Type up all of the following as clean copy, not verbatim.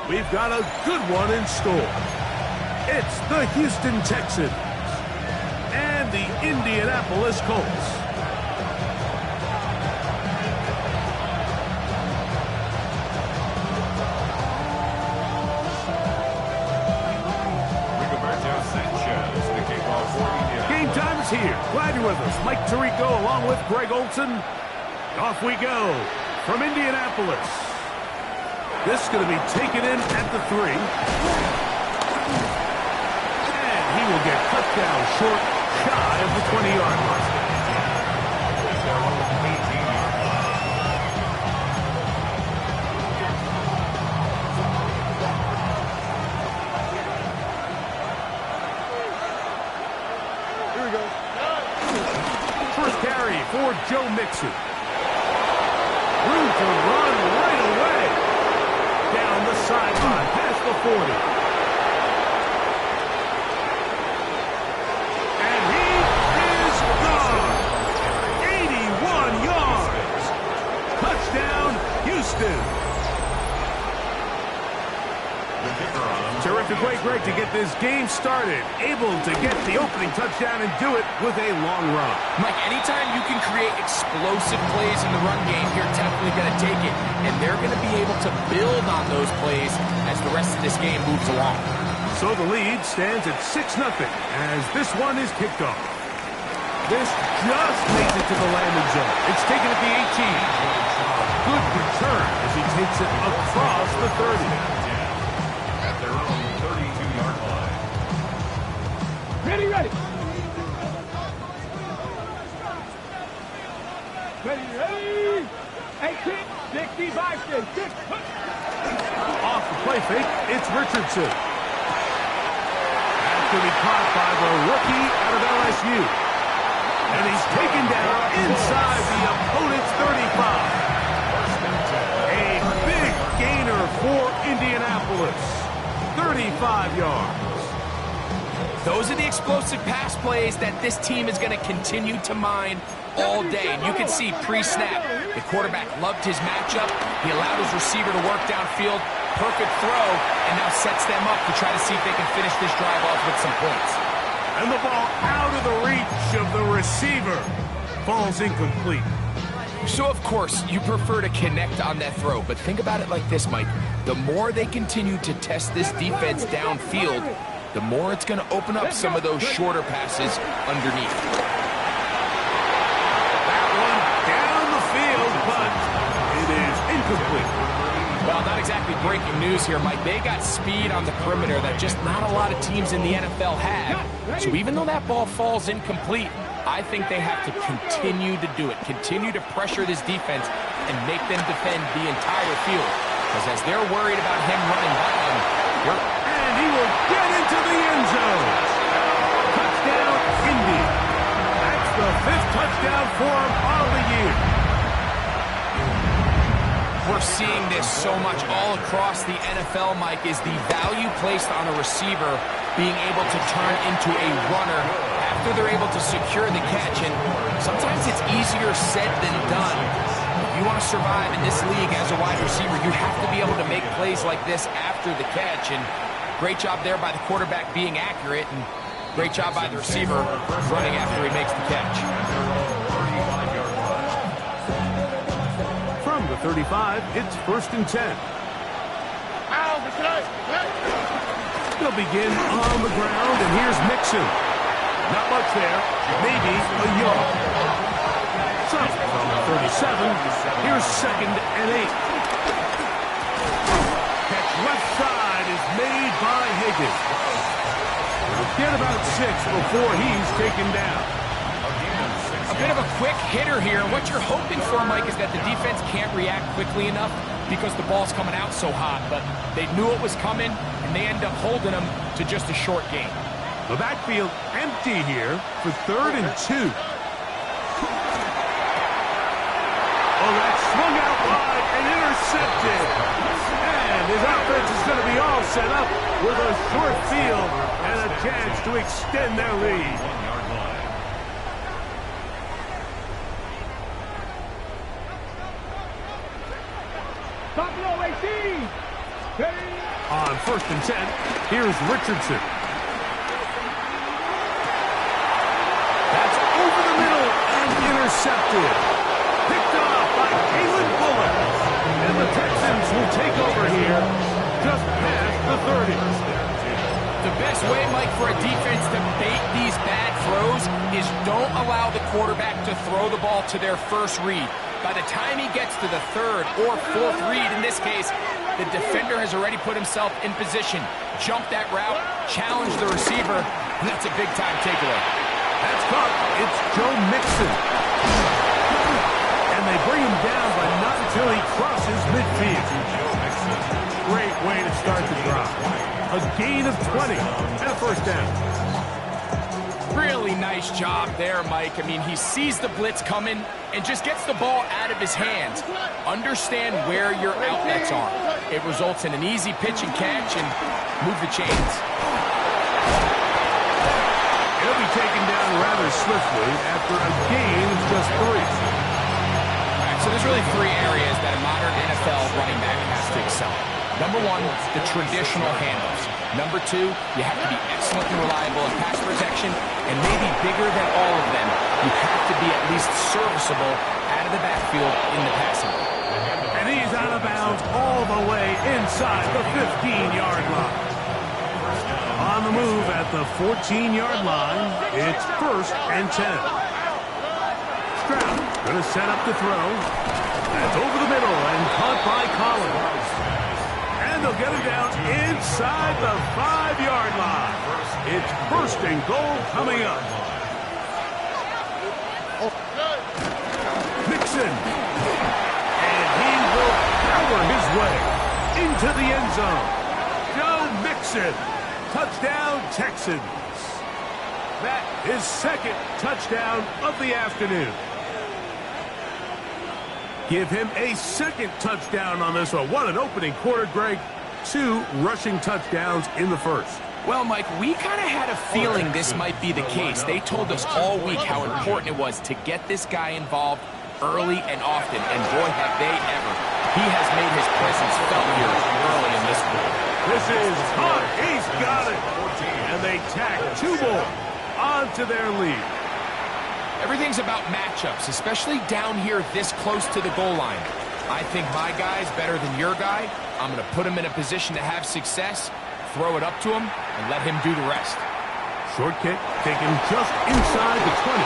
We've got a good one in store. It's the Houston Texans and the Indianapolis Colts. Game time is here. Glad you're with us. Mike Tirico along with Greg Olson. Off we go from Indianapolis. This is going to be taken in at the 3. And he will get cut down short, shy of the 20-yard line. Here we go. First carry for Joe Mixon. Room to run right away. Down the sideline, past the 40. And he is gone. 81 yards. Touchdown, Houston. Terrific way, Greg, to get this game started. Able to get the opening touchdown and do it with a long run. Mike, anytime you can create explosive plays in the run game, you're definitely going to take it. And they're going to be able to build on those plays as the rest of this game moves along. So the lead stands at 6-0 as this one is kicked off. This just makes it to the landing zone. It's taken at the 18. Good return as he takes it across the 30. Ready. Ready. Hey, kick. 65, 6. Off the play fake, it's Richardson. That's going to be caught by the rookie out of LSU. And he's taken down inside the opponent's 35. A big gainer for Indianapolis. 35 yards. Those are the explosive pass plays that this team is going to continue to mine all day. And you can see pre-snap, the quarterback loved his matchup. He allowed his receiver to work downfield. Perfect throw, and now sets them up to try to see if they can finish this drive off with some points. And the ball out of the reach of the receiver. Falls incomplete. So, of course, you prefer to connect on that throw. But think about it like this, Mike. The more they continue to test this defense downfield, the more it's going to open up some of those shorter passes underneath. That one down the field, but it is incomplete. Well, not exactly breaking news here, Mike. They got speed on the perimeter that just not a lot of teams in the NFL have. So even though that ball falls incomplete, I think they have to continue to do it, continue to pressure this defense and make them defend the entire field. Because as they're worried about him running by them, and he will get into the end zone. Touchdown, Indy. That's the 5th touchdown for him on the year. We're seeing this so much all across the NFL, Mike, is the value placed on a receiver being able to turn into a runner after they're able to secure the catch. And sometimes it's easier said than done. If you want to survive in this league as a wide receiver, you have to be able to make plays like this after the catch. And great job there by the quarterback being accurate, and great job by the receiver running after he makes the catch. From the 35, it's 1st and 10. They'll begin on the ground, and here's Mixon. Not much there, maybe a yard. So, from the 37, here's 2nd and 8. Catch left side is made by Higgins. He'll get about 6 before he's taken down. A bit of a quick hitter here. What you're hoping for, Mike, is that the defense can't react quickly enough because the ball's coming out so hot. But they knew it was coming, and they end up holding them to just a short gain. The backfield empty here for 3rd and 2. Oh, that swung out wide and intercepted. And his offense is going to be all set up with a short field and a chance to extend their lead. Top low, 18. Ready. On 1st and 10, here's Richardson. That's over the middle and intercepted. Picked off by Kalen Bullock. And the Texans will take over here just past the 30. The best way, Mike, for a defense to bait these bad throws is don't allow the quarterback to throw the ball to their first read. By the time he gets to the 3rd or 4th read, in this case, the defender has already put himself in position. Jump that route, challenge the receiver, and that's a big-time takeaway. That's caught. It's Joe Mixon. And they bring him down, but not until he crosses midfield. Great way to start the drive. A gain of 20 and a 1st down. Really nice job there, Mike. I mean, he sees the blitz coming and just gets the ball out of his hands. Understand where your outlets are. It results in an easy pitch and catch and move the chains. He'll be taken down rather swiftly after a gain of just 3. All right, so there's really 3 areas that a modern NFL running back has to excel. Number 1, the traditional handles. Number 2, you have to be excellent and reliable in pass protection, and maybe bigger than all of them, you have to be at least serviceable out of the backfield in the passing game. And he's out of bounds all the way inside the 15-yard line. On the move at the 14-yard line, it's 1st and 10. Stroud going to set up the throw. That's over the middle and caught by Collins. And they'll get him down inside the 5-yard line. It's 1st and goal coming up. Mixon. And he will power his way into the end zone. Joe Mixon. Touchdown, Texans. That is 2nd touchdown of the afternoon. Give him a 2nd touchdown on this one. What an opening quarter, Greg. 2 rushing touchdowns in the 1st. Well, Mike, we kind of had a feeling this might be the case. They told us all week how important it was to get this guy involved early and often, and boy, have they ever. He has made his presence felt here early in this quarter. This is caught. He's got it. And they tack 2 more onto their lead. Everything's about matchups, especially down here this close to the goal line. I think my guy's better than your guy. I'm going to put him in a position to have success, throw it up to him, and let him do the rest. Short kick taken just inside the 20.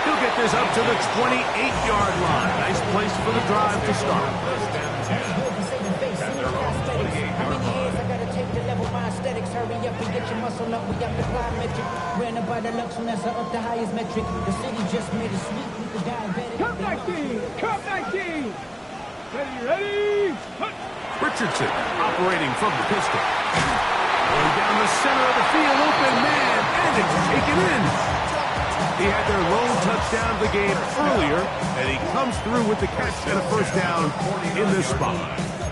He'll get this up to the 28-yard line. Nice place for the drive to start. Hurry up and get your muscle up. We got the plyometric. Ran up by the lux and that's up the highest metric. The city just made a sweep with the diabetic. Come 19! Come 19! Ready! Richardson operating from the pistol. Going down the center of the field, open man, and it's taken in. He had their lone touchdown of the game earlier, and he comes through with the catch and a 1st down in this spot.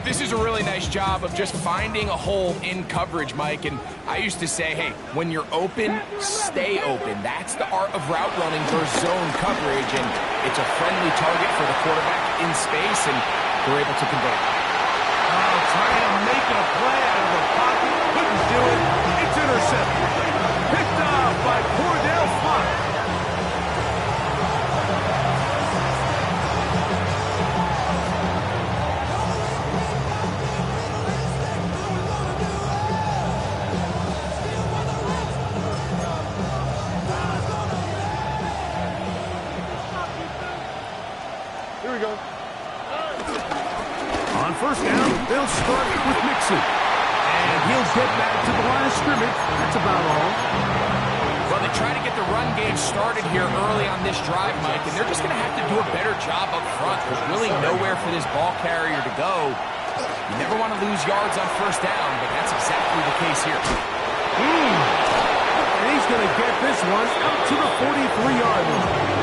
This is a really nice job of just finding a hole in coverage, Mike. And I used to say, hey, when you're open, stay open. That's the art of route running versus zone coverage. And it's a friendly target for the quarterback in space, and they're able to convert. Trying to make a play out of the pocket. Couldn't do it. It's intercepted. Picked off by Cordell Fox. Here we go. On 1st down, they'll start with Mixon. And he'll get back to the line of scrimmage. That's about all. Well, they try to get the run game started here early on this drive, Mike, and they're just going to have to do a better job up front. There's really nowhere for this ball carrier to go. You never want to lose yards on 1st down, but that's exactly the case here. And he's going to get this one out to the 43-yard line.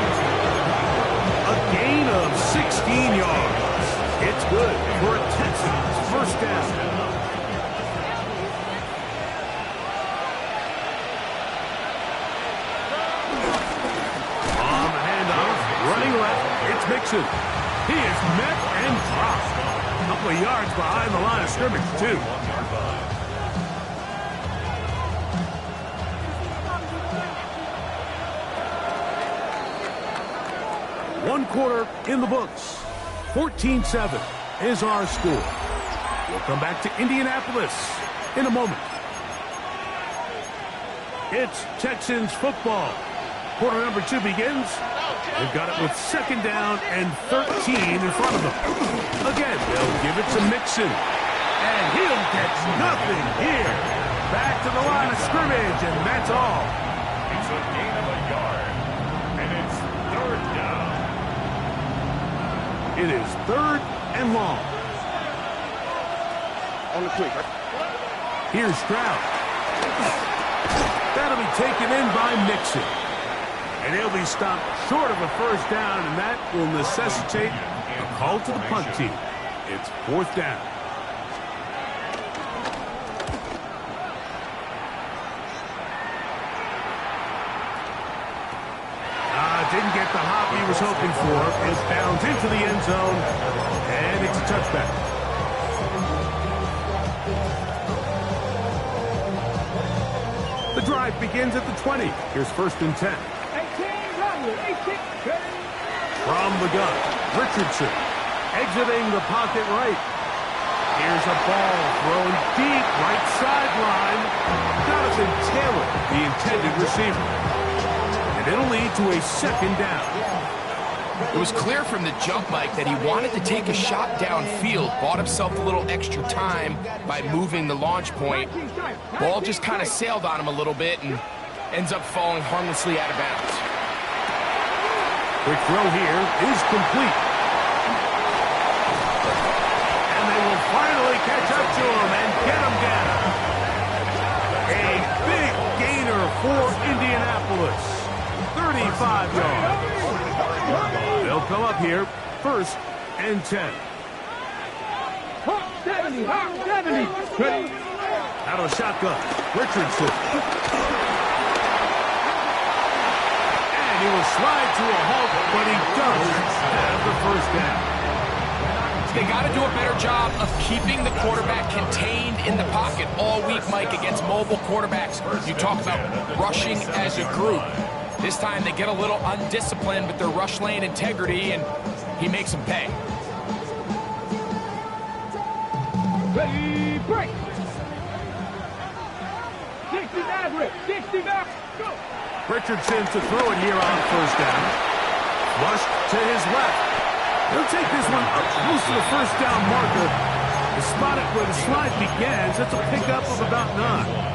A gain of 16 yards. It's good for a Texans 1st down. On the handoff, running left, it's Mixon. He is met and dropped. A couple of yards behind the line of scrimmage, too. in the books. 14-7 is our score. We'll come back to Indianapolis in a moment. It's Texans football. Quarter number 2 begins. They've got it with 2nd down and 13 in front of them. Again, they'll give it to Mixon. And he'll get nothing here. Back to the line of scrimmage, and that's all. It's a gain of a yard. And it's 3rd down. It is 3rd and long. On the quick. Here's Stroud. That'll be taken in by Mixon. And he'll be stopped short of a 1st down, and that will necessitate a call to the punt team. It's 4th down. Didn't get the hop he was hoping for. It bounds into the end zone, and it's a touchback. The drive begins at the 20. Here's 1st and 10. 18, run with 18. From the gun, Richardson exiting the pocket right. Here's a ball thrown deep right sideline. Jonathan Taylor, the intended receiver. And it'll lead to a 2nd down. It was clear from the jump, Mike, that he wanted to take a shot downfield, bought himself a little extra time by moving the launch point. Ball just kind of sailed on him a little bit and ends up falling harmlessly out of bounds. Quick throw here is complete. And they will finally catch up to him and get him down. A big gainer for Indianapolis. 35 yards. They'll come up here, 1st and 10. Hawk 70, Hawk 70. Ready. Out of the shotgun, Richardson. And he will slide to a halt, but he does have the 1st down. They got to do a better job of keeping the quarterback contained in the pocket all week, Mike, against mobile quarterbacks. You talk about rushing as a group. This time they get a little undisciplined with their rush lane integrity, and he makes them pay. Ready, break. 60 Maverick, 60 Maverick, go. Richardson to throw it here on 1st down. Flushed to his left. He'll take this one up close to the 1st down marker. To spot it where the slide begins, that's a pickup of about 9.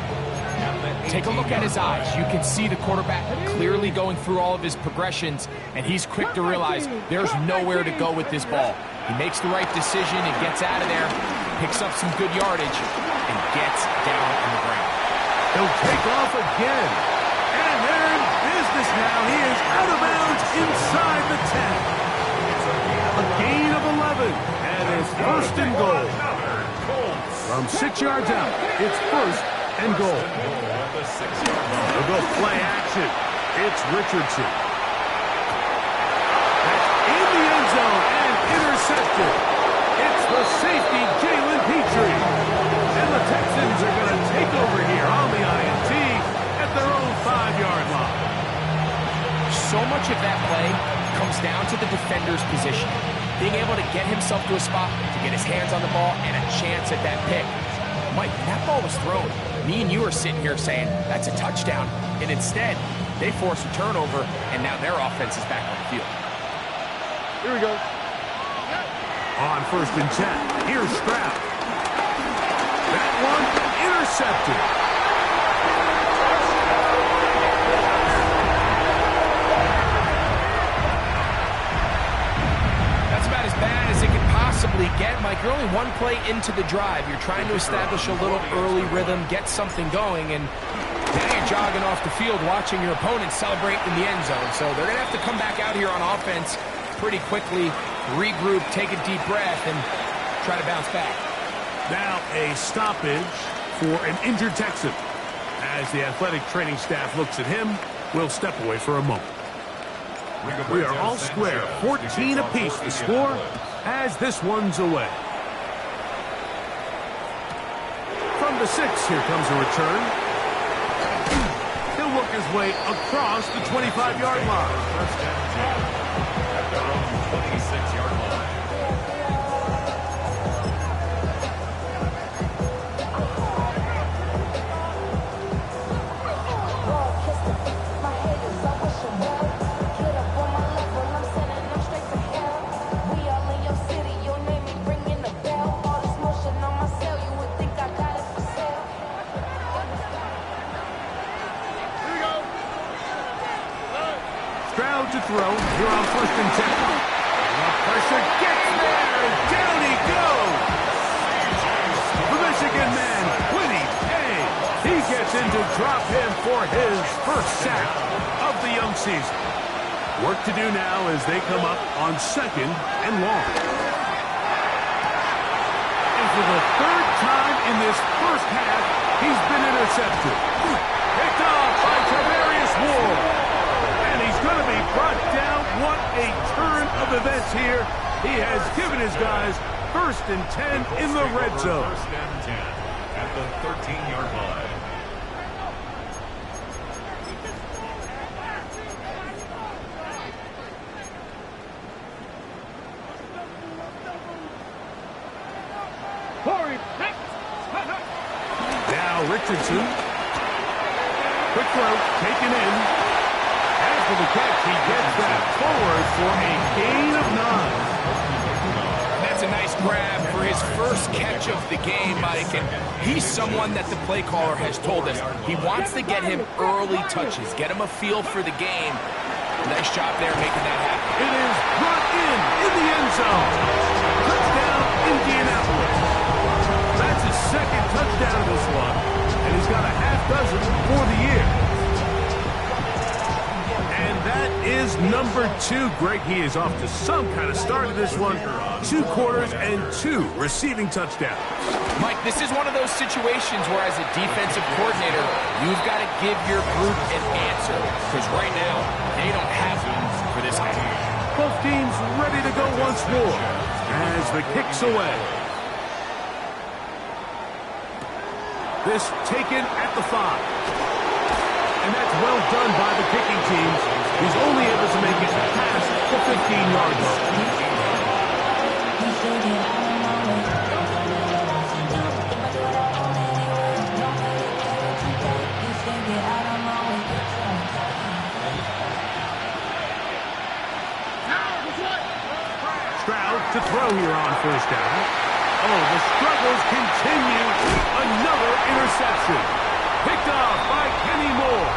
Take a look at his eyes. You can see the quarterback clearly going through all of his progressions, and he's quick to realize there's nowhere to go with this ball. He makes the right decision and gets out of there, picks up some good yardage, and gets down on the ground. He'll take off again. And they're in business now. He is out of bounds inside the 10. A gain of 11, and it's 1st and goal. From 6 yards out, it's 1st and goal. They'll go play action. It's Richardson. That's in the end zone and intercepted. It's the safety, Jalen Petrie. And the Texans are going to take over here on the INT at their own 5-yard line. So much of that play comes down to the defender's position. Being able to get himself to a spot, to get his hands on the ball, and a chance at that pick. Mike, when that ball was thrown, me and you are sitting here saying, that's a touchdown. And instead, they force a turnover, and now their offense is back on the field. Here we go. On 1st and 10, here's Stroud. That one intercepted. Get, Mike, you're only one play into the drive. You're trying to establish a little early rhythm, get something going, and now you're jogging off the field watching your opponent celebrate in the end zone. So they're going to have to come back out here on offense pretty quickly, regroup, take a deep breath, and try to bounce back. Now a stoppage for an injured Texan. As the athletic training staff looks at him, we'll step away for a moment. We are all square, 14 apiece the score as this one's away. From the 6, here comes a return. He'll work his way across the 25-yard line. First and 10 at their own 26. Stroud to throw. Here on 1st and 10. The pressure gets there, and down he goes. The Michigan man, Winnie Pay. He gets in to drop him for his first sack of the young season. Work to do now as they come up on 2nd and long. And for the 3rd time in this first half, he's been intercepted. Picked off by Tavarius Ward. And he's going to be brought down. What a turn of events here. He has given his guys 1st and 10 in the red zone. 1st and 10 at the 13-yard line. Now Richardson. Quick throw, taken in. After the catch, he gets that forward for a gain of 9. That's a nice grab for his first catch of the game, Mike. And he's someone that the play caller has told us he wants to get him early touches, get him a feel for the game. Nice job there making that happen. It is brought in the end zone. Touchdown, Indianapolis. That's his 2nd touchdown of this one, and he's got a half dozen for the year. And that is number 2. Greg, he is off to some kind of start of this one. 2 quarters and 2 receiving touchdowns. Mike, this is one of those situations where as a defensive coordinator, you've got to give your group an answer. Because right now, they don't have one for this game. Both teams ready to go once more as the kick's away. This taken at the 5. And that's well done by the kicking teams. He's only able to make it past the 15-yard line. Stroud to throw here on 1st down. Oh, the struggles continue. Another interception. Picked off by Kenny Moore.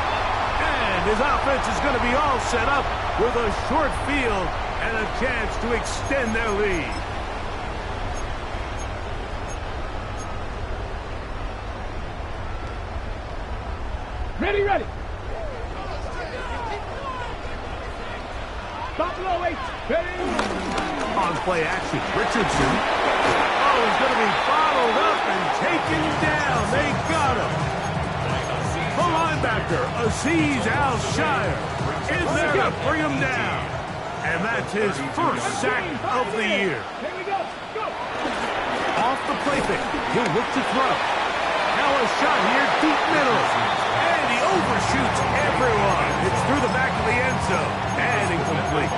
And his offense is going to be all set up with a short field and a chance to extend their lead. Ready, ready. Stop low, 8. Ready. On play action, Richardson. Oh, he's going to be bottled up and taken down. They got him. The linebacker, Azeez Al-Shire, in there to bring him down. And that's his first sack of the year. Here we go. Go. Off the play fake, he'll look to throw. Now a shot here, deep middle. And he overshoots everyone. It's through the back of the end zone. And incomplete.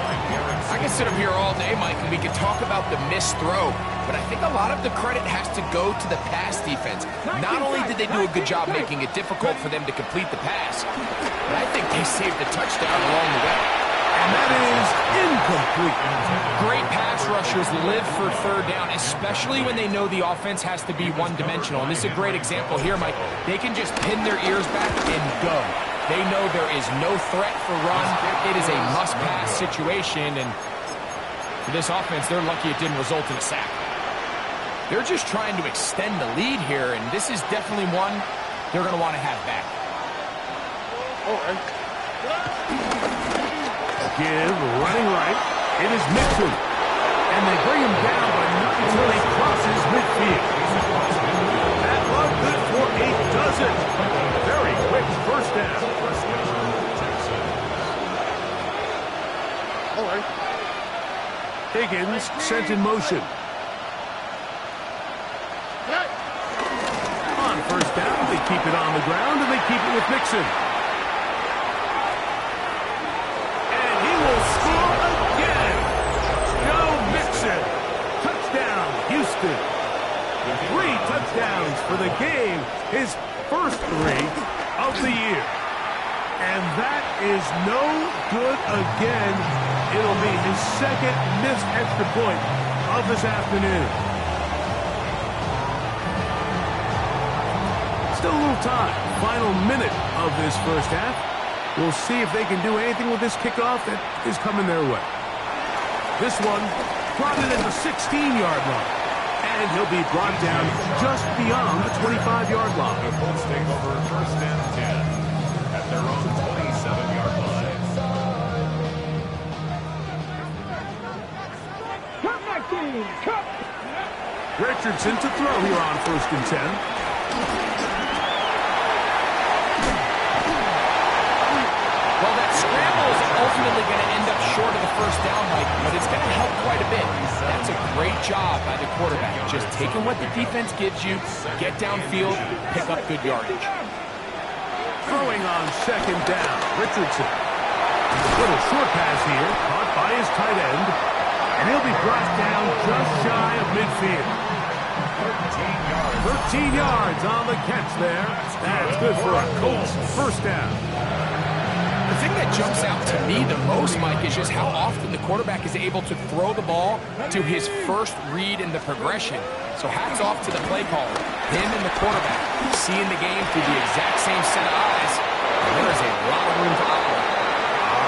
I can sit up here all day, Mike, and we can talk about the missed throw, but I think a lot of the credit has to go to the pass defense. Not only did they do a good job making it difficult for them to complete the pass, but I think they saved a touchdown along the way. And that is incomplete. Great pass rushers live for 3rd down, especially when they know the offense has to be one-dimensional. And this is a great example here, Mike. They can just pin their ears back and go. They know there is no threat for run. It is a must-pass situation, and for this offense, they're lucky it didn't result in a sack. They're just trying to extend the lead here, and this is definitely one they're going to want to have back. Give running right. It is Mixon. And they bring him down, but not until he crosses midfield. That one good for a dozen. Very quick first down. Higgins sent in motion. On 1st down, they keep it on the ground, and they keep it with Mixon. And he will score again. Joe Mixon. Touchdown, Houston. 3 touchdowns for the game. His first 3 of the year. And that is no good again. It'll be his 2nd missed extra point of this afternoon. Still a little time. Final minute of this first half. We'll see if they can do anything with this kickoff that is coming their way. This one brought it at the 16-yard line. And he'll be brought down just beyond the 25-yard line. The Colts take over first and 10 at their own 27-yard line. Come, my team, come! Richardson to throw here on first and 10. Well, that scramble is ultimately going to end up short of the first down, Mike, but it's going to help quite a bit. That's a great job by the quarterback. Just taking what the defense gives you, get downfield, pick up good yardage. Throwing on second down, Richardson. Little short pass here, caught by his tight end. And he'll be brought down just shy of midfield. 13 yards on the catch there. That's good for a Colts first down. The thing that jumps out to me the most, Mike, is just how often the quarterback is able to throw the ball to his first read in the progression. So hats off to the play caller. Him and the quarterback seeing the game through the exact same set of eyes. And there is a lot of room to operate.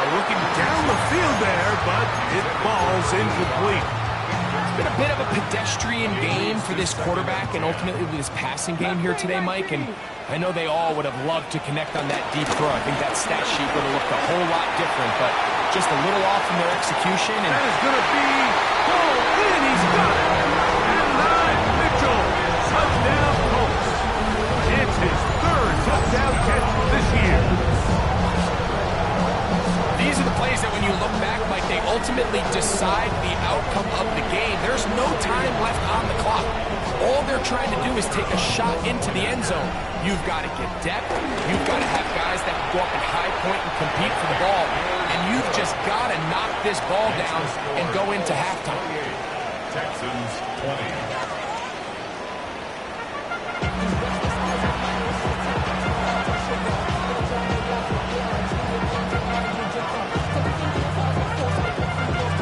Looking down the field there, but it falls incomplete. It's been a bit of a pedestrian game for this quarterback and ultimately this passing game here today, Mike. And I know they all would have loved to connect on that deep throw. I think that stat sheet would have looked a whole lot different, but just a little off in their execution. And that is going to be pulled in. He's got it. And Mitchell, touchdown Colts. It's his third touchdown catch this year. These are the plays that when you look back, Mike, they ultimately decide the outcome of the game. There's no time left on the clock. All they're trying to do is take a shot into the end zone. You've got to get depth. You've got to have guys that can go up and high point and compete for the ball. And you've just got to knock this ball down and go into halftime. Texans 20.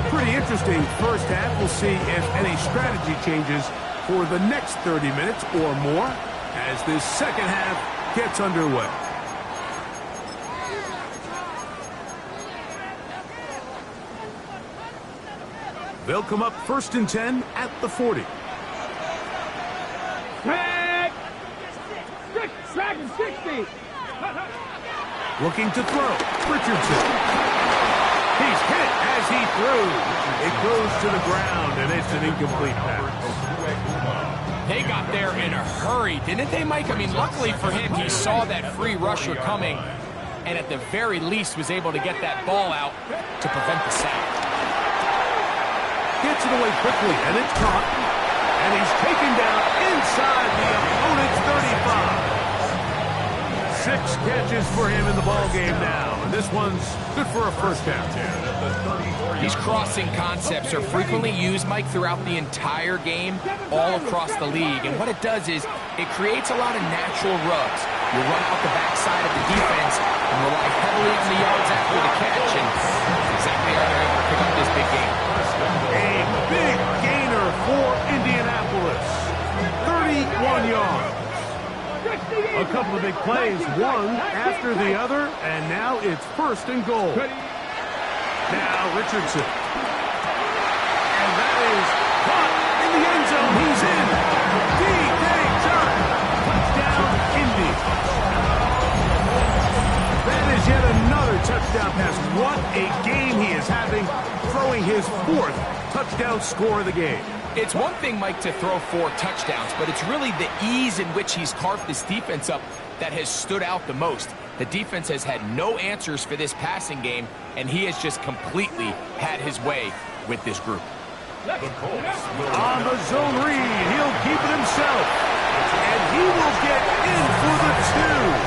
Pretty interesting first half. We'll see if any strategy changes for the next 30 minutes or more as this second half gets underway. They'll come up first and 10 at the 40. Dragon 60. Looking to throw. Richardson. He's hit as he threw. It goes to the ground, and it's an incomplete pass. They got there in a hurry, didn't they, Mike? I mean, luckily for him, he saw that free rusher coming, and at the very least was able to get that ball out to prevent the sack. Gets it away quickly, and it's caught. And he's taken down inside the opponent's 35. 6 catches for him in the ball game now, and this one's good for a first down. These crossing concepts are frequently used, Mike, throughout the entire game, all across the league. And what it does is it creates a lot of natural rubs. You run out the backside of the defense and rely heavily on the yards after the catch, and that's exactly how they're able to pick up this big game. A big gainer for Indianapolis. 31 yards. A couple of big plays, one after the other, and now it's first and goal. Now Richardson. And that is caught in the end zone. He's in. D.K. Turk. Touchdown, Indy. That is yet another touchdown pass. What a game he is having, throwing his 4th touchdown score of the game. It's one thing, Mike, to throw 4 touchdowns, but it's really the ease in which he's carved this defense up that has stood out the most. The defense has had no answers for this passing game, and he has just completely had his way with this group. On the zone read, he'll keep it himself, and he will get in for the 2.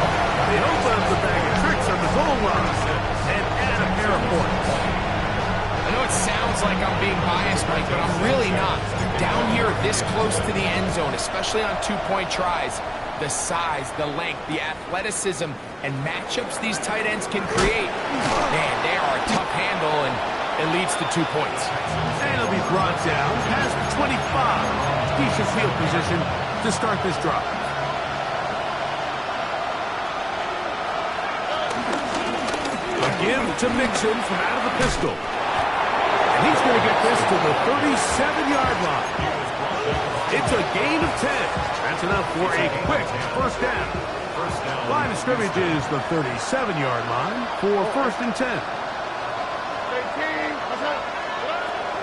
They open up the bag of tricks on the goal line and add a pair of points. I know it sounds like I'm being biased, Mike, but I'm really not. Down here this close to the end zone, especially on 2-point tries, the size, the length, the athleticism, and matchups these tight ends can create, man, they are a tough handle, and it leads to 2 points. And he'll be brought down past 25. Decent field position to start this drive. Give to Mixon from out of the pistol. And he's going to get this to the 37-yard line. It's a gain of 10. That's enough for a quick first down. Line of scrimmage is the 37-yard line for first and 10.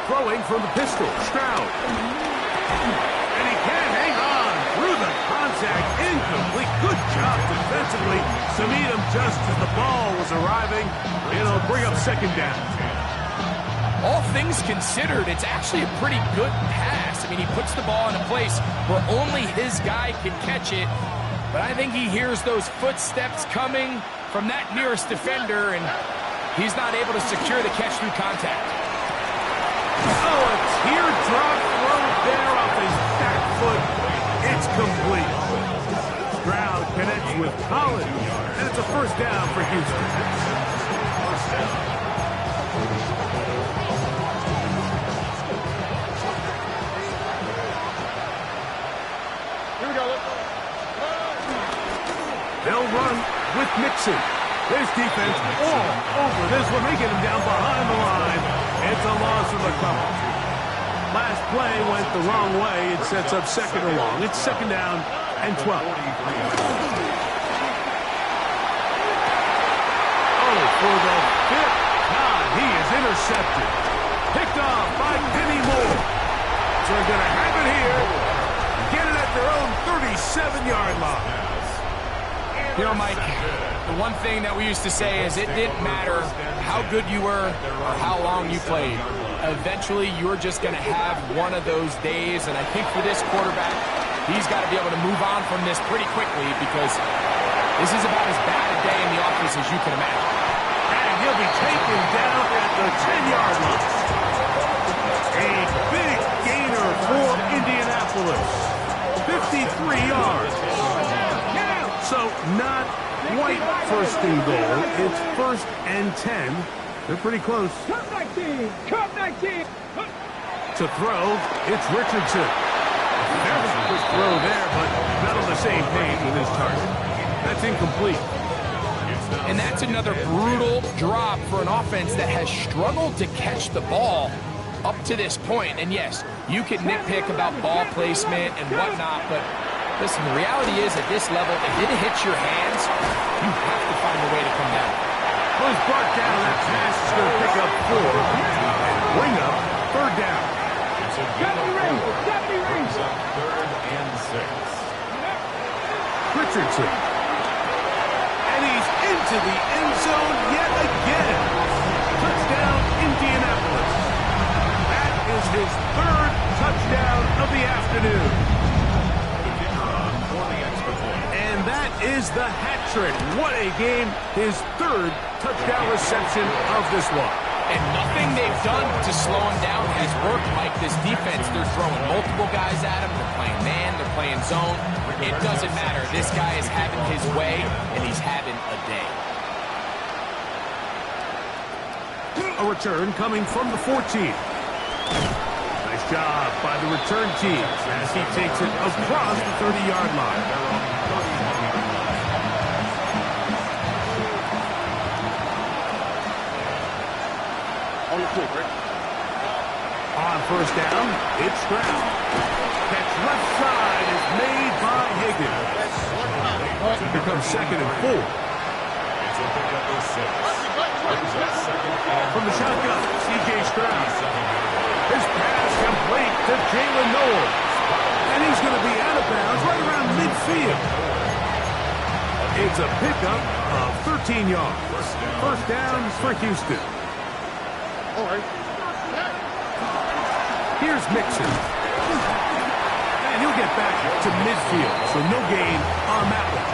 Throwing from the pistol, Stroud. And he can't hang on through the contact. Incomplete. Good job defensively to meet him just as the ball was arriving. It'll bring up second down. All things considered, it's actually a pretty good pass. I mean, he puts the ball in a place where only his guy can catch it. But I think he hears those footsteps coming from that nearest defender, and he's not able to secure the catch through contact. Oh, a teardrop throw there off his back foot. It's complete. Stroud connects with Collins, and it's a first down for Houston. Here we go. They'll run with Mixon. This defense all over this one. They get him down behind the line. It's a loss of a couple. Last play went the wrong way. It sets up second and long. It's second down and 12. Oh, for the fifth time, he is intercepted. Picked off by Penny Moore. So they're going to have it here. Get it at their own 37-yard line. You know, Mike, the one thing that we used to say is it didn't matter how good you were or how long you played. Eventually, you're just going to have one of those days, and I think for this quarterback, he's got to be able to move on from this pretty quickly because this is about as bad a day in the office as you can imagine. And he'll be taken down at the 10-yard line. A big gainer for Indianapolis. 53 yards. So not quite first and goal. It's first and 10. They're pretty close. Cut 19. Cut 19. To throw, it's Richardson. Very good throw there, but not on the same page with his target. That's incomplete. And that's another brutal drop for an offense that has struggled to catch the ball up to this point. And yes, you can nitpick about ball placement and whatnot, but listen, the reality is at this level, if it hits your hands, you have to find a way to come down. Well, he's brought down. That pass is going to pick up 4 and bring up third down. Deputy Reese. Deputy Reese. Third and 6. Richardson. And he's into the end zone yet again. Touchdown, Indianapolis. That is his third touchdown of the afternoon. And that is the hat trick. What a game. His third touchdown reception of this one. And nothing they've done to slow him down has worked, Mike. This defense, they're throwing multiple guys at him. They're playing man, they're playing zone. It doesn't matter. This guy is having his way, and he's having a day. A return coming from the 14. Nice job by the return team as he takes it across the 30-yard line. On first down, it's Stroud. Catch left side is made by Higgins. Here comes second and 4. From the shotgun, C.J. Stroud. His pass complete to Jalen Knowles. And he's going to be out of bounds right around midfield. It's a pickup of 13 yards. First down for Houston. All right. Here's Mixon. And he'll get back to midfield, so no gain on that one.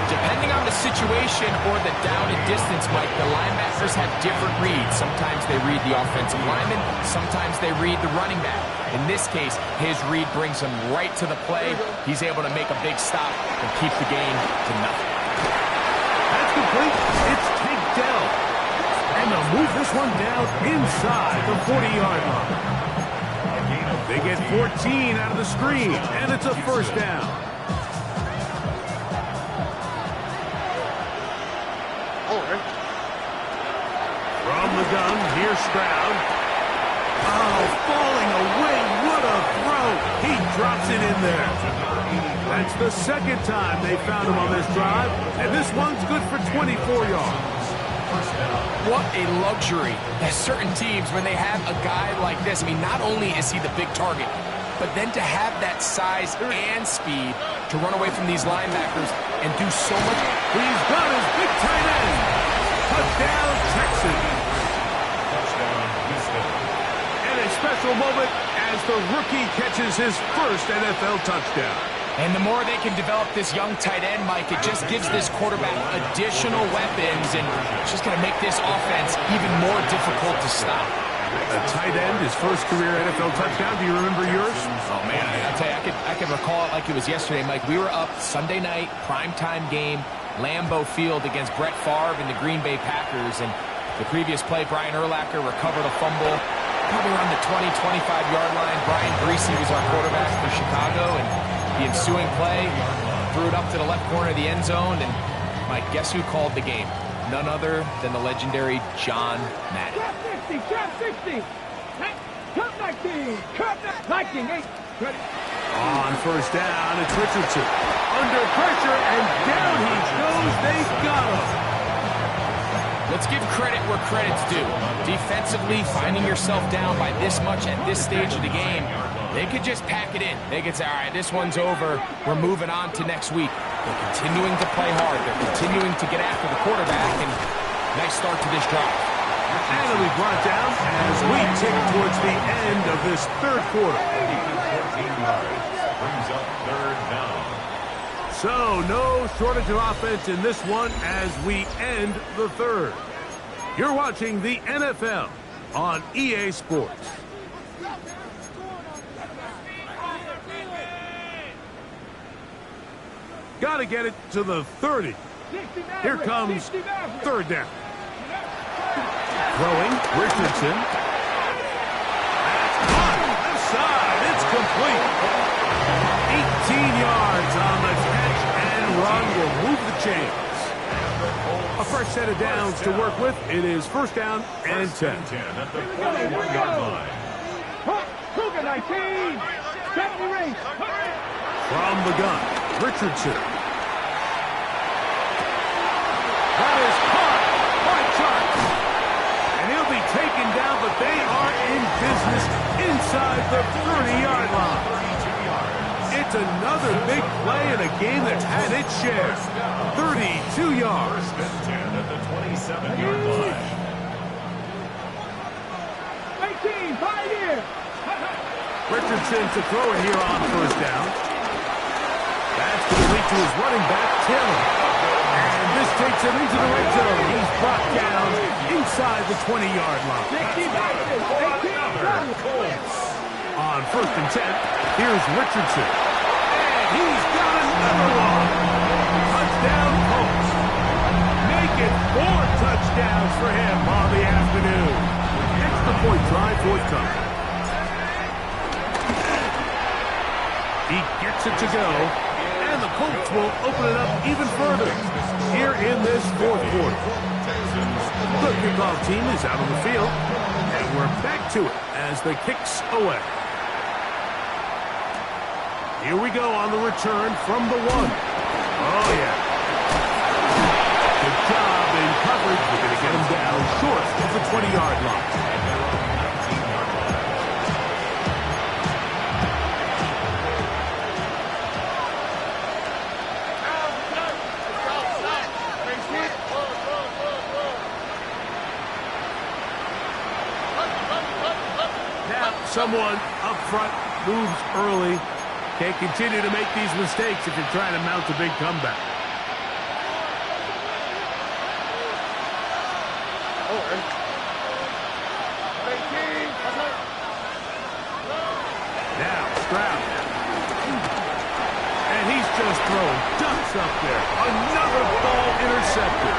Depending on the situation or the down and distance, Mike, the linebackers have different reads. Sometimes they read the offensive lineman. Sometimes they read the running back. In this case, his read brings him right to the play. He's able to make a big stop and keep the game to nothing. That's complete. It's Tank Dell. And they'll move this one down inside the 40-yard line. They get 14 out of the screen, and it's a first down. the gun. Here's Stroud. Oh, falling away. What a throw. He drops it in there. That's the second time they found him on this drive, and this one's good for 24 yards. What a luxury. There's certain teams, when they have a guy like this, I mean, not only is he the big target, but then to have that size and speed to run away from these linebackers and do so much. He's got his big tight end. Touchdown, Texans. And a special moment as the rookie catches his first NFL touchdown. And the more they can develop this young tight end, Mike, it just gives this quarterback additional weapons, and it's just going to make this offense even more difficult to stop. A tight end, his first career NFL touchdown. Do you remember yours? Oh, man, I'll tell you, I can recall it like it was yesterday, Mike. We were up Sunday night, primetime game, Lambeau Field against Brett Favre and the Green Bay Packers, and the previous play, Brian Urlacher recovered a fumble, probably around the 20, 25-yard line. Brian Greasy was our quarterback for Chicago, and the ensuing play, threw it up to the left corner of the end zone, and Mike, guess who called the game? None other than the legendary John Madden. Drop 60, drop 60. Cut 19, cut 19. Ready? On first down, it's Richardson. Under pressure, and down he goes. They got him. Let's give credit where credit's due. Defensively, finding yourself down by this much at this stage of the game, they could just pack it in. They could say, all right, this one's over. We're moving on to next week. They're continuing to play hard. They're continuing to get after the quarterback, and nice start to this drive. And it'll be brought down as we tick towards the end of this third quarter. 14 yards. Brings up third down. So, no shortage of offense in this one as we end the third. You're watching the NFL on EA Sports. Got to get it to the 30. Here comes third down. Throwing, Richardson. That's caught. Left side. It's complete. 18 yards on the catch and run will move the chains. A fresh set of downs to work with. It is first down and 10. At the 41-yard line. Cougar 19. Stephanie race. From the gun, Richardson. That is caught by Charles. And he'll be taken down, but they are in business inside the 30-yard line. It's another big play in a game that's had its share. 32 yards. At the 27-yard line. 18, 5 years. Richardson to throw it here on first down. That's going to lead to his running back, Taylor. And this takes him into the red zone. He's brought down inside the 20-yard line. 60, On first and 10, here's Richardson. And he's got another one. Touchdown, Colts. Make it 4 touchdowns for him on the afternoon. Extra point drive forthcoming. He gets it to go. And the Colts will open it up even further here in this fourth quarter. The kickoff team is out on the field. And we're back to it as the kick's away. Here we go on the return from the 1. Oh, yeah. Good job in coverage. We're going to get him down short of the 20-yard line. Now, someone up front moves early. Can't continue to make these mistakes if you're trying to mount a big comeback. Now, Stroud. And he's just throwing ducks up there. Another ball intercepted.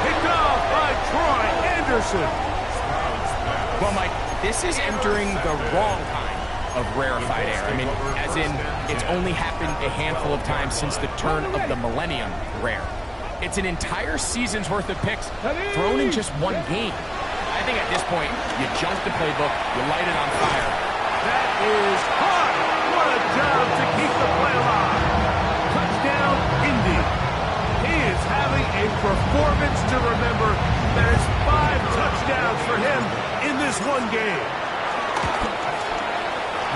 Picked off by Troy Anderson. Well, Mike, this is entering the wrong kind of rarefied air. I mean, as in, it's only happened a handful of times since the turn of the millennium rare. It's an entire season's worth of picks thrown in just one game. I think at this point, you jump the playbook, you light it on fire. That is hot. What a job to keep the play alive. Touchdown, Indy. He is having a performance to remember. That is 5 touchdowns for him in this one game.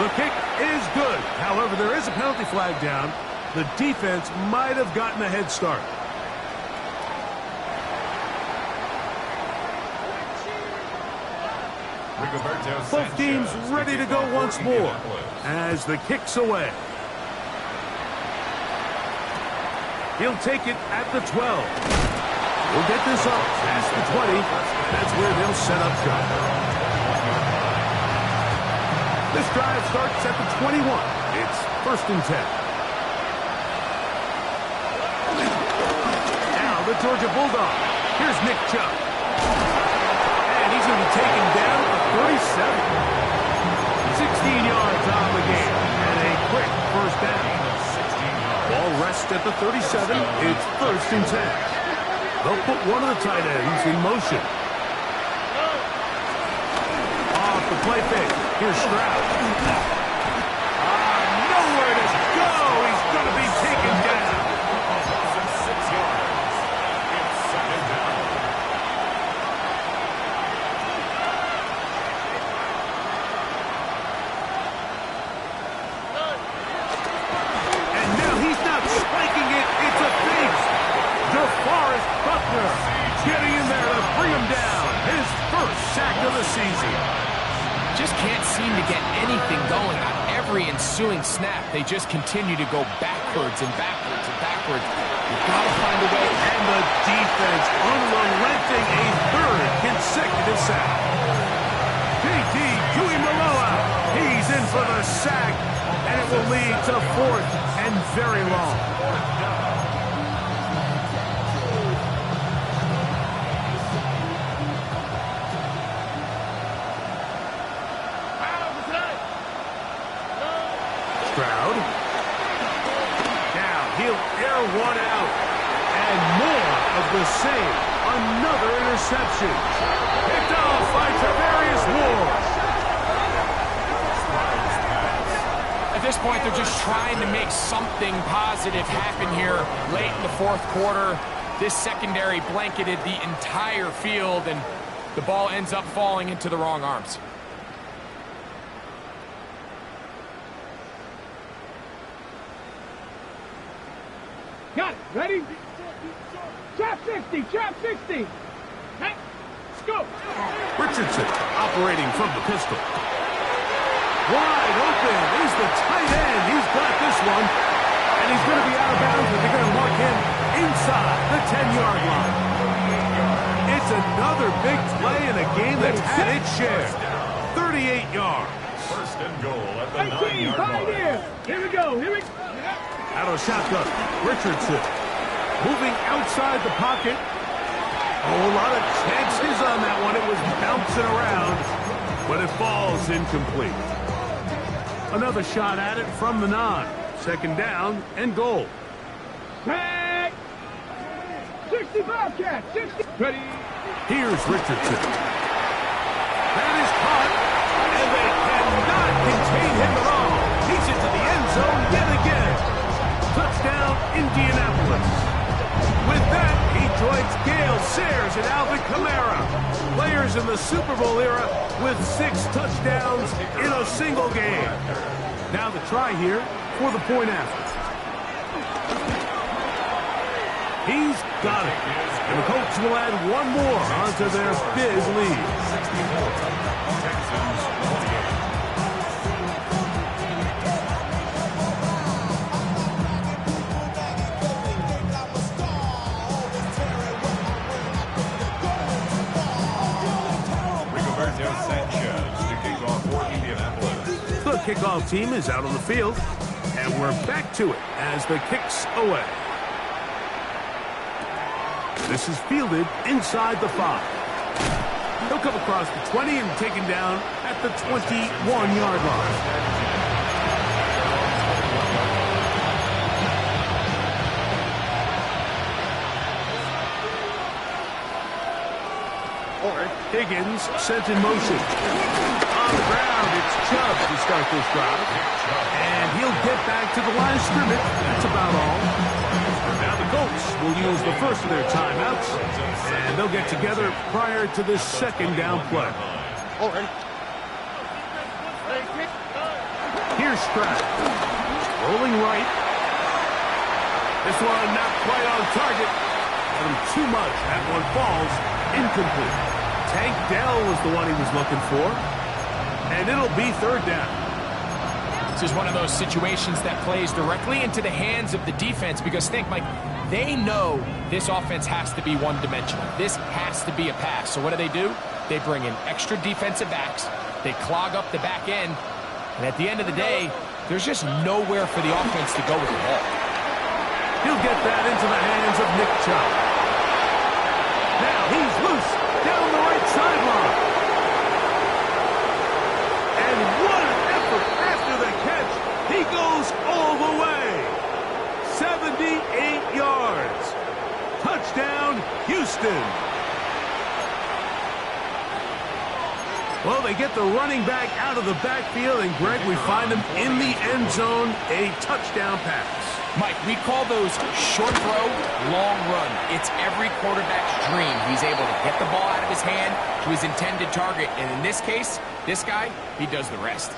The kick is good. However, there is a penalty flag down. The defense might have gotten a head start. Both teams ready to go once more as the kick's away. He'll take it at the 12. We'll get this up past the 20. That's where they'll set up shop. This drive starts at the 21. It's 1st and 10. Now the Georgia Bulldog. Here's Nick Chubb. And he's going to be taken down at the 37. 16 yards on the game. And a quick first down. Ball rests at the 37. It's 1st and 10. They'll put one of the tight ends in motion. Off the play fake. Here's Stroud. Nowhere to go. He's going to be taken down. 6 yards. It's 2nd down. And now he's not spiking it. It's a fake. DeForest Buckner getting in there to bring him down. His 1st sack of the season. Just can't seem to get anything going on every ensuing snap. They just continue to go backwards and backwards and backwards. You've got to find a way. And the defense unrelenting, a 3rd consecutive sack. P.T. Tuimoloau. He's in for the sack, and it will lead to 4th and very long. Stroud. Now he'll air one out. And more of the same. Another interception. Picked off by Travarius Ward. At this point, they're just trying to make something positive happen here late in the 4th quarter. This secondary blanketed the entire field, and the ball ends up falling into the wrong arms. Got it. Ready? Trap 60. Trap 60. Hey, let's go. Richardson operating from the pistol. Wide open is the tight end. He's got this one. And he's going to be out of bounds, but they're going to mark him inside the 10-yard line. It's another big play in a game that's had its share. 38 yards. 1st and goal at the 18, 9-yard line. Here we go. Here we go. Out of shotgun, Richardson moving outside the pocket. Oh, a lot of chances on that one. It was bouncing around, but it falls incomplete. Another shot at it from the 9. 2nd down and goal. Hey! 65 catch. 60. Ready? Here's Richardson. That is caught, and they cannot contain him at all. He's into the end zone yet again. Touchdown, Indianapolis. With that, he joins Gale Sayers and Alvin Kamara, players in the Super Bowl era with 6 touchdowns in a single game. Now the try here for the point after. He's got it. And the Colts will add one more onto their big lead. 64. Texans 28. The kickoff team is out on the field, and we're back to it as the kick's away. This is fielded inside the 5. He'll come across the 20 and taken down at the 21-yard line. Higgins sent in motion. On the ground, it's Chubb to start this drive. And he'll get back to the line of scrimmage. That's about all. Now the Colts will use the first of their timeouts. And they'll get together prior to this second down play. Here's Stroud. Rolling right. This one not quite on target. Too much. That one falls incomplete. Tank Dell was the one he was looking for. And it'll be third down. This is one of those situations that plays directly into the hands of the defense because think, Mike, they know this offense has to be one-dimensional. This has to be a pass. So what do? They bring in extra defensive backs. They clog up the back end. And at the end of the day, there's just nowhere for the offense to go with the ball. He'll get that into the hands of Nick Chubb. Now he's loose down the right sideline. And what an effort after the catch. He goes all the way. 78 yards. Touchdown, Houston. Well, they get the running back out of the backfield, and Greg, we find him in the end zone, a touchdown pass. Mike, we call those short throw, long run. It's every quarterback's dream. He's able to get the ball out of his hand to his intended target. And in this case, this guy, he does the rest.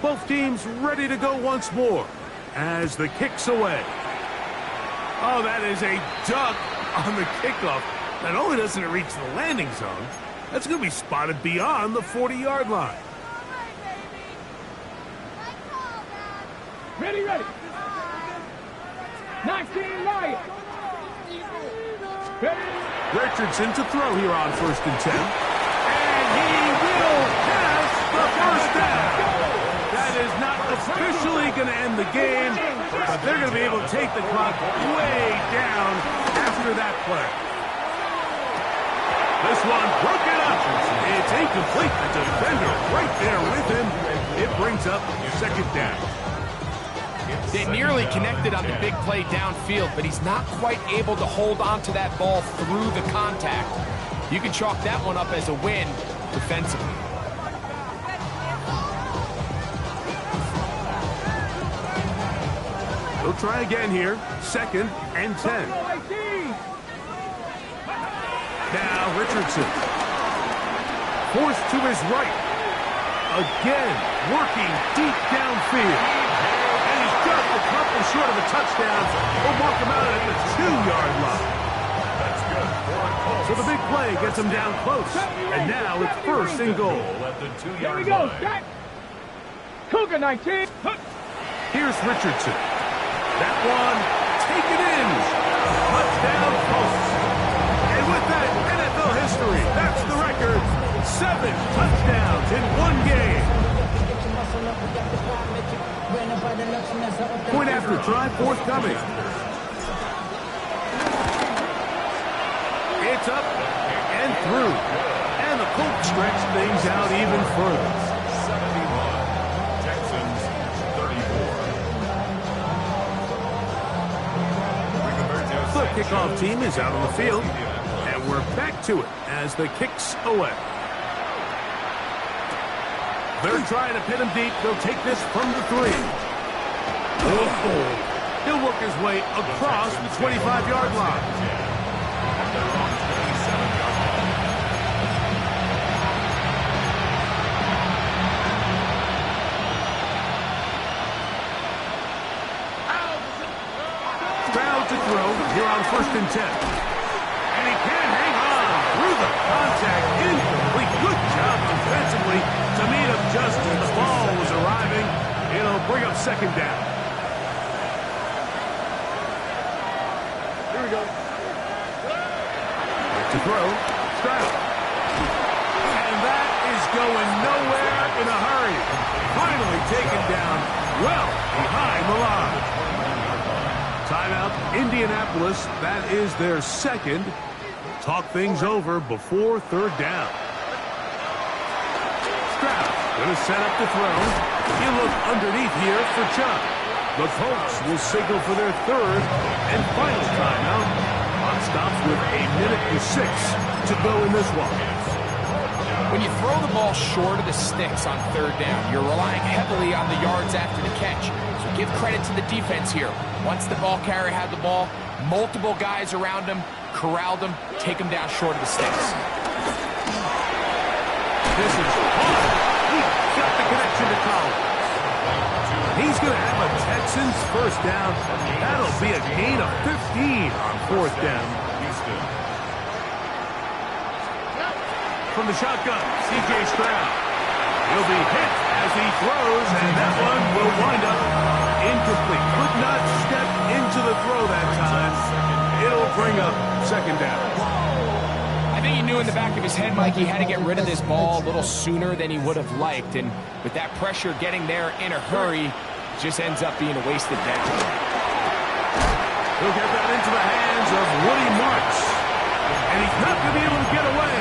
Both teams ready to go once more as the kick's away. Oh, that is a duck on the kickoff. Not only doesn't it reach the landing zone, that's going to be spotted beyond the 40-yard line. Ready. 19 Lions. Ready. Richardson to throw here on 1st and 10. And he will pass the first down. That is not officially going to end the game, but they're going to be able to take the clock way down after that play. This one broken up. It's incomplete. The defender right there with him. It brings up 2nd down. They nearly connected on the big play downfield, but he's not quite able to hold on to that ball through the contact. You can chalk that one up as a win defensively. They'll try again here. 2nd and 10. Now Richardson. Forced to his right. Again, working deep downfield. And he's just a couple short of a touchdown. We'll mark him out at the 2-yard line. That's good. So the big play gets him down close. And now it's 1st and goal. At the 2-yard Here we go. line. Jack. Cougar 19. Here's Richardson. That one taken in. Touchdown Colts. And with that, NFL history, that's the record. 7 touchdowns in one game. Point after try forthcoming. It's up and through. And the Colts stretch things out even further. 71. Texans 34. The kickoff team is out on the field, and we're back to it as the kick's away. They're trying to pin him deep. They'll take this from the 3. Oh, he'll work his way across the 25-yard line. Stroud to throw here on 1st and 10. And he can't hang on through the contact. Incomplete. Good job defensively to meet him just as the ball was arriving. It'll bring up 2nd down. Here we go. To throw. Stroud. And that is going nowhere in a hurry. Finally taken down well behind the line. Timeout, Indianapolis. That is their 2nd. Talk things over before 3rd down. Stroud going to set up the throw. He'll look underneath here for Chubb. The Colts will signal for their third and final timeout. Clock stops with 1:06 to go in this one. When you throw the ball short of the sticks on third down, you're relying heavily on the yards after the catch. So give credit to the defense here. Once the ball carrier had the ball, multiple guys around him, corralled him, take him down short of the sticks. This is hard. He got the connection to Collins. He's going to have a Texans first down. That'll be a gain of 15 on fourth down. From the shotgun, C.J. Stroud. He'll be hit as he throws, and that one will wind up incomplete. Could not step into the throw that time. It'll bring up second down. I think he knew in the back of his head, Mike, he had to get rid of this ball a little sooner than he would have liked. And with that pressure getting there in a hurry, it just ends up being a wasted down. He'll get that into the hands of Woody Marks. And he's not going to be able to get away.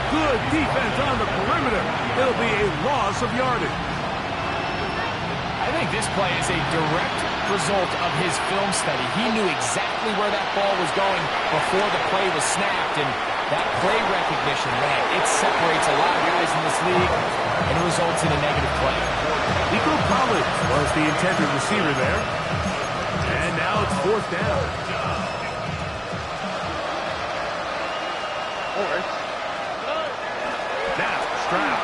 Good defense on the perimeter. It'll be a loss of yardage. I think this play is a direct result of his film study. He knew exactly where that ball was going before the play was snapped, and that play recognition, man, it separates a lot of guys in this league and results in a negative play. Nico Collins was the intended receiver there. And now it's fourth down. Now Stroud.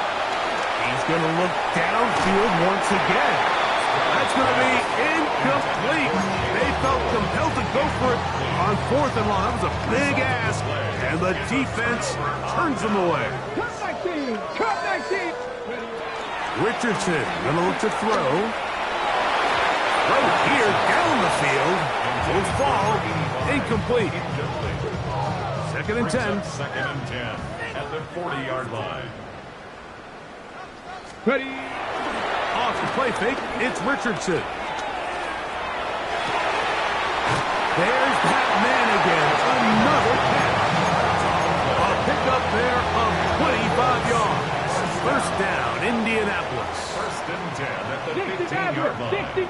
He's going to look downfield once again. That's going to be incomplete. They felt compelled to go for it on fourth and long. That was a big ask, and the defense turns them away. Cut 19! Cut 19! Richardson going to look to throw. Throw here down the field. Will fall. Incomplete. Second and 10. Second and 10 at the 40-yard line. Ready? Off the play fake, it's Richardson. There's that man again. Another catch. A pickup there of 25 yards. First down, Indianapolis. First and 10 at the 15-yard line.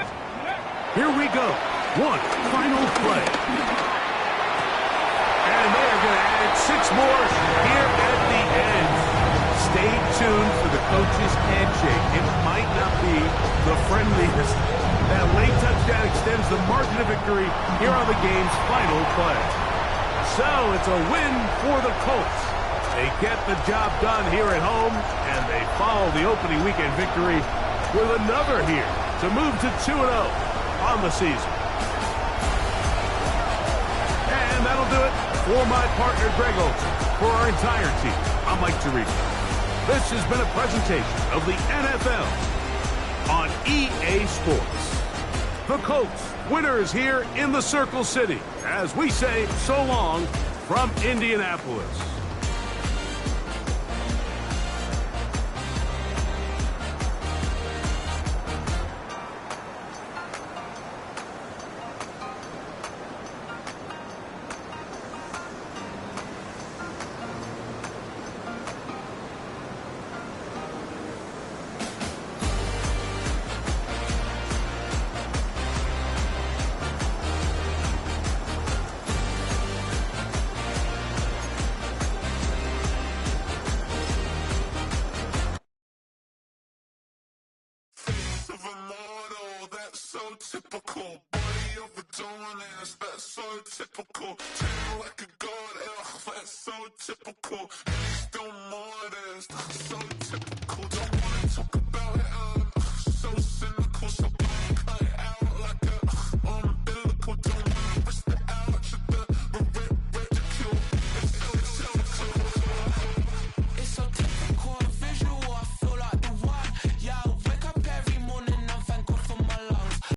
Here we go. One final play. And they're going to add 6 more here at the end. Stay tuned for the coach's handshake. It might not be the friendliest. That late touchdown extends the margin of victory here on the game's final play. So it's a win for the Colts. They get the job done here at home, and they follow the opening weekend victory with another here to move to 2-0 on the season. And that'll do it for my partner, Greg Olson. For our entire team, I'm Mike Tirico. This has been a presentation of the NFL on EA Sports. The Colts, winners here in the Circle City, as we say so long from Indianapolis. Typical body of a donut, that's so typical. Turn like a god, that's so typical. Still more, that's so typical.